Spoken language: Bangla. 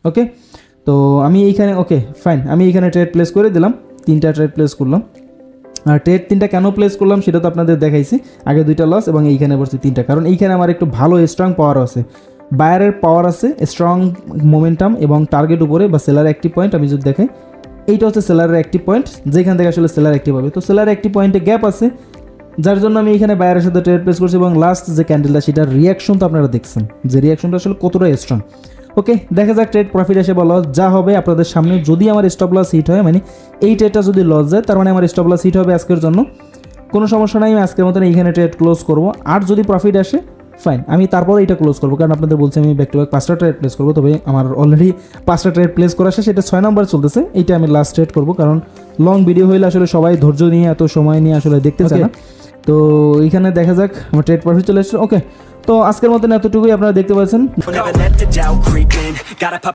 ওকে, তো আমি এইখানে ওকে ফাইন, আমি এইখানে ট্রেড প্লেস করে দিলাম, 3টা ট্রেড প্লেস করলাম। আর ট্রেড 3টা কেন প্লেস করলাম সেটা তো আপনাদের দেখাইছি, আগে 2টা লস এবং এইখানে পড়ছে 3টা, কারণ এইখানে আমার একটু ভালো স্ট্রং পাওয়ার আছে, বায়ারের পাওয়ার আছে, স্ট্রং মোমেন্টাম এবং টার্গেট উপরে বা সেলার অ্যাক্টিভ পয়েন্ট। আমি যদি দেখাই এইটা হচ্ছে সেলারের অ্যাক্টিভ পয়েন্ট, যেখান থেকে আসলে সেলার অ্যাক্টিভ হবে। তো সেলার অ্যাক্টিভ পয়েন্টে গ্যাপ আছে, যার জন্য আমি এখানে বায়ারের সাথে ট্রেড প্লেস করছি এবং লাস্ট যে ক্যান্ডেলটা সেটার রিয়াকশন তো আপনারা দেখছেন যে রিয়াকশনটা আসলে কতটা স্ট্রং। ওকে, দেখা যাক ট্রেড প্রফিট আসে বা লস যা হবে আপনাদের সামনে। যদি আমার স্টপ লস হিট হয়, মানে এই ট্রেডটা যদি লস যায় তার মানে আমার স্টপ লস হিট হবে আজকের জন্য, কোনো সমস্যা নাই, আমি আজকের মতন এইখানে ট্রেড ক্লোজ করব। আর যদি প্রফিট আসে ফাইন, আমি তারপরে এটা ক্লোজ করবো, কারণ আপনাদের বলছি আমি ব্যাক টু ব্যাক 5টা ট্রেড প্লেস করবো। তবে আমার অলরেডি 5টা ট্রেড প্লেস করা শেষ, এটা 6 নম্বর চলতেছে, এইটা আমি লাস্ট ট্রেড করবো, কারণ লং ভিডিও হইলে আসলে সবাই ধৈর্য নিয়ে এত সময় নিয়ে আসলে দেখতে চায় না। তো এইখানে দেখা যাক আমার ট্রেড প্রফিট চলে এসেছে। ওকে, তো আজকের মতন এতটুকুই আপনারা দেখতে পাচ্ছেন।